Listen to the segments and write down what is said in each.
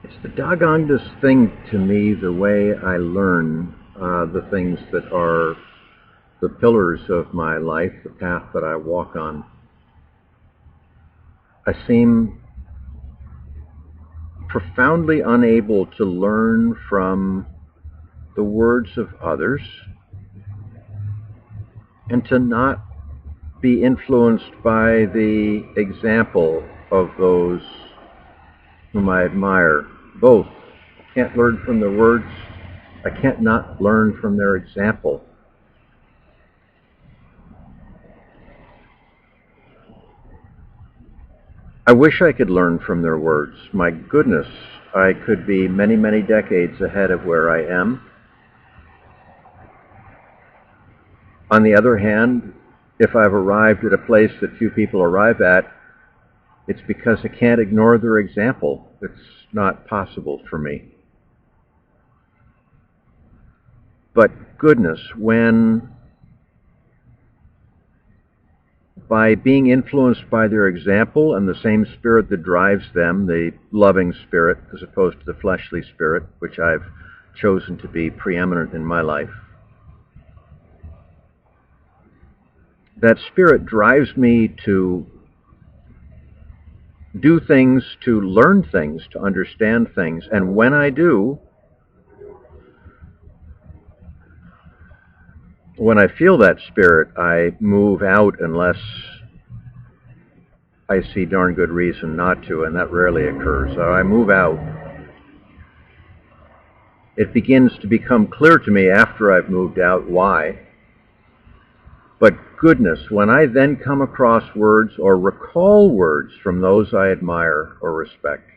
It's the doggondest thing to me, the way I learn the things that are the pillars of my life, the path that I walk on. I seem profoundly unable to learn from the words of others and to not be influenced by the example of those whom I admire. Both. I can't learn from their words. I can't not learn from their example. I wish I could learn from their words. My goodness, I could be many, many decades ahead of where I am. On the other hand, if I've arrived at a place that few people arrive at, it's because I can't ignore their example. It's not possible for me. But goodness, when by being influenced by their example and the same spirit that drives them, the loving spirit as opposed to the fleshly spirit, which I've chosen to be preeminent in my life, that spirit drives me to do things, to learn things, to understand things. And when I do, when I feel that spirit, I move out unless I see darn good reason not to, and that rarely occurs. So I move out. It begins to become clear to me after I've moved out why. But goodness, when I then come across words or recall words from those I admire or respect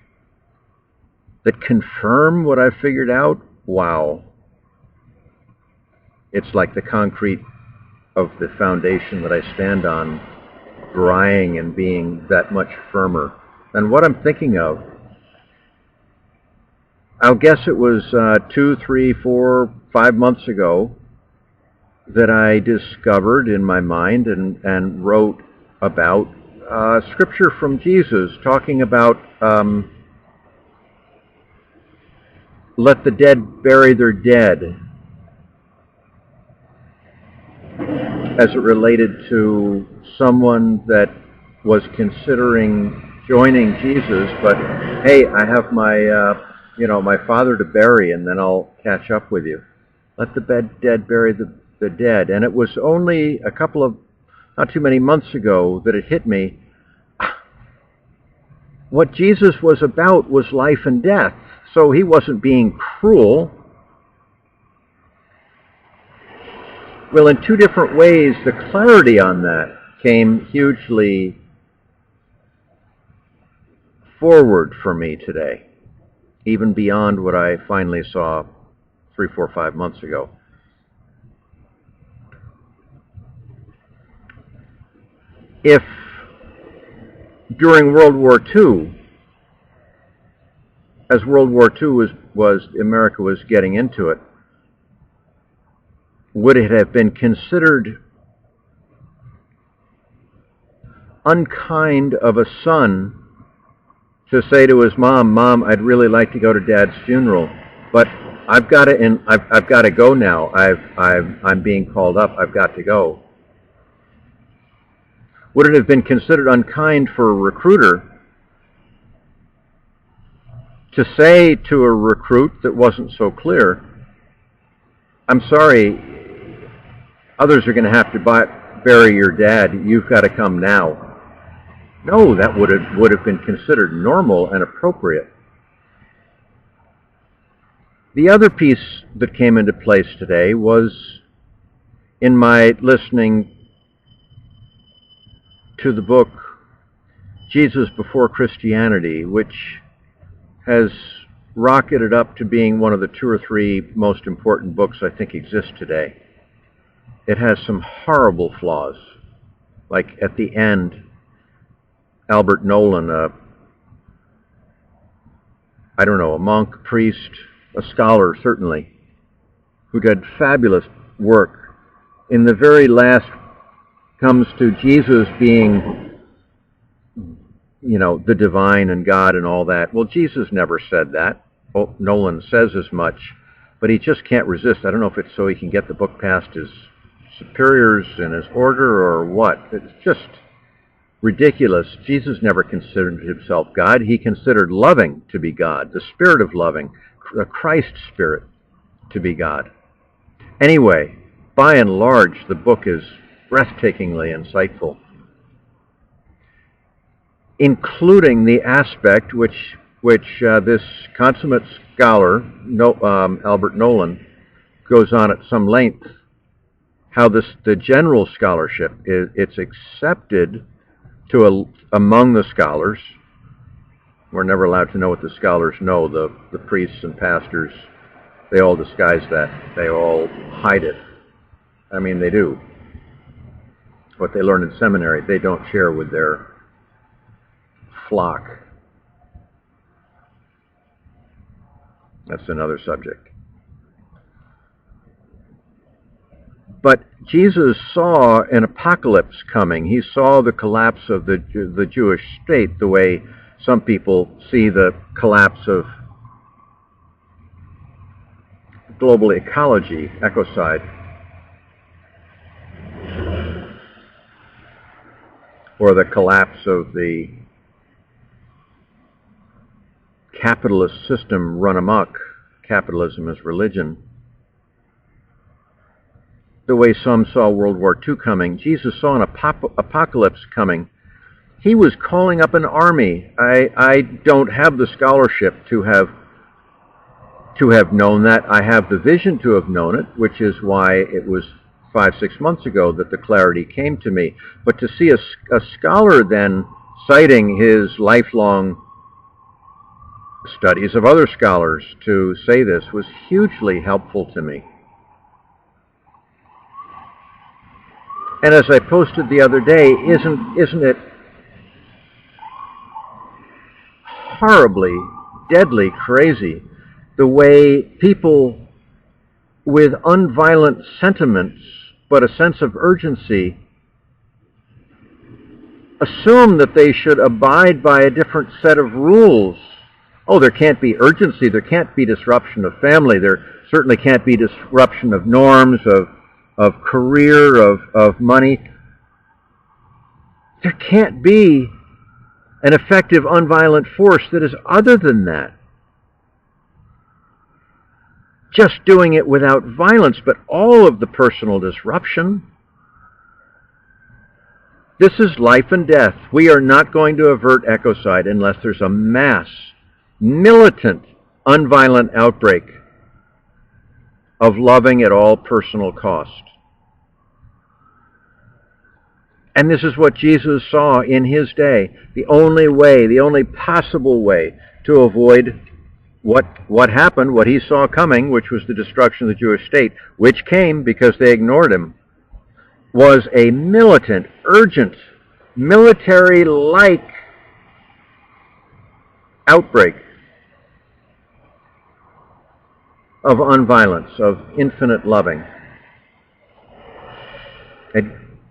that confirm what I've figured out, wow. It's like the concrete of the foundation that I stand on drying and being that much firmer. And what I'm thinking of, I'll guess it was 2, 3, 4, 5 months ago that I discovered in my mind and wrote about scripture from Jesus talking about let the dead bury their dead, as it related to someone that was considering joining Jesus, but hey, I have my my father to bury, and then I'll catch up with you. Let the dead bury the dead. And it was only a couple of, not too many months ago, that it hit me. What Jesus was about was life and death. So he wasn't being cruel. Well, in two different ways, the clarity on that came hugely forward for me today, even beyond what I finally saw 3, 4, 5 months ago. If during World War II, as World War II was America was getting into it, would it have been considered unkind of a son to say to his mom, "Mom, I'd really like to go to Dad's funeral, but I've got to go now. I'm being called up. I've got to go." Would it have been considered unkind for a recruiter to say to a recruit that wasn't so clear, "I'm sorry, others are going to have to bury your dad. You've got to come now"? No, that would have been considered normal and appropriate. The other piece that came into place today was in my listening to the book Jesus Before Christianity, which has rocketed up to being one of the 2 or 3 most important books I think exist today. It has some horrible flaws. Like at the end, Albert Nolan, a monk, priest, a scholar certainly, who did fabulous work, in the very last comes to Jesus being the divine and God and all that. Well, Jesus never said that. Oh, Nolan says as much, but he just can't resist. I don't know if it's so he can get the book past his superiors in his order or what. It's just ridiculous. Jesus never considered himself God. He considered loving to be God, the spirit of loving, the Christ spirit to be God. Anyway, by and large, the book is breathtakingly insightful, including the aspect which this consummate scholar, Albert Nolan, goes on at some length, how the general scholarship, it's accepted among the scholars. We're never allowed to know what the scholars know. The priests and pastors, they all disguise that. They all hide it. I mean, they do. What they learn in seminary, they don't share with their flock. That's another subject. But Jesus saw an apocalypse coming. He saw the collapse of the Jewish state the way some people see the collapse of global ecology, ecocide, or the collapse of the capitalist system run amok. Capitalism is religion. The way some saw World War II coming, Jesus saw an apocalypse coming. He was calling up an army. I don't have the scholarship to have known that. I have the vision to have known it, which is why it was 5-6 months ago that the clarity came to me. But to see a scholar then citing his lifelong studies of other scholars to say this was hugely helpful to me. And as I posted the other day, isn't it horribly, deadly crazy the way people with unviolent sentiments but a sense of urgency assume that they should abide by a different set of rules. Oh, there can't be urgency, there can't be disruption of family, there certainly can't be disruption of norms, of career, of money. There can't be an effective unviolent force that is other than that. Just doing it without violence, but all of the personal disruption. This is life and death. We are not going to avert ecocide unless there's a mass, militant, unviolent outbreak of loving at all personal cost. And this is what Jesus saw in his day. The only way, the only possible way to avoid what happened, what he saw coming, which was the destruction of the Jewish state, which came because they ignored him, was a militant, urgent, military-like outbreak of unviolence, of infinite loving. At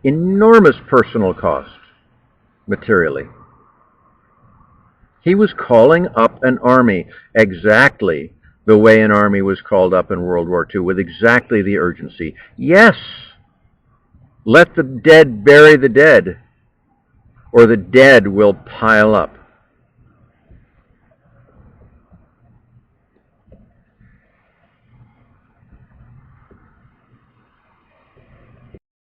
enormous personal cost, materially. He was calling up an army exactly the way an army was called up in World War II, with exactly the urgency. Yes, let the dead bury the dead, or the dead will pile up.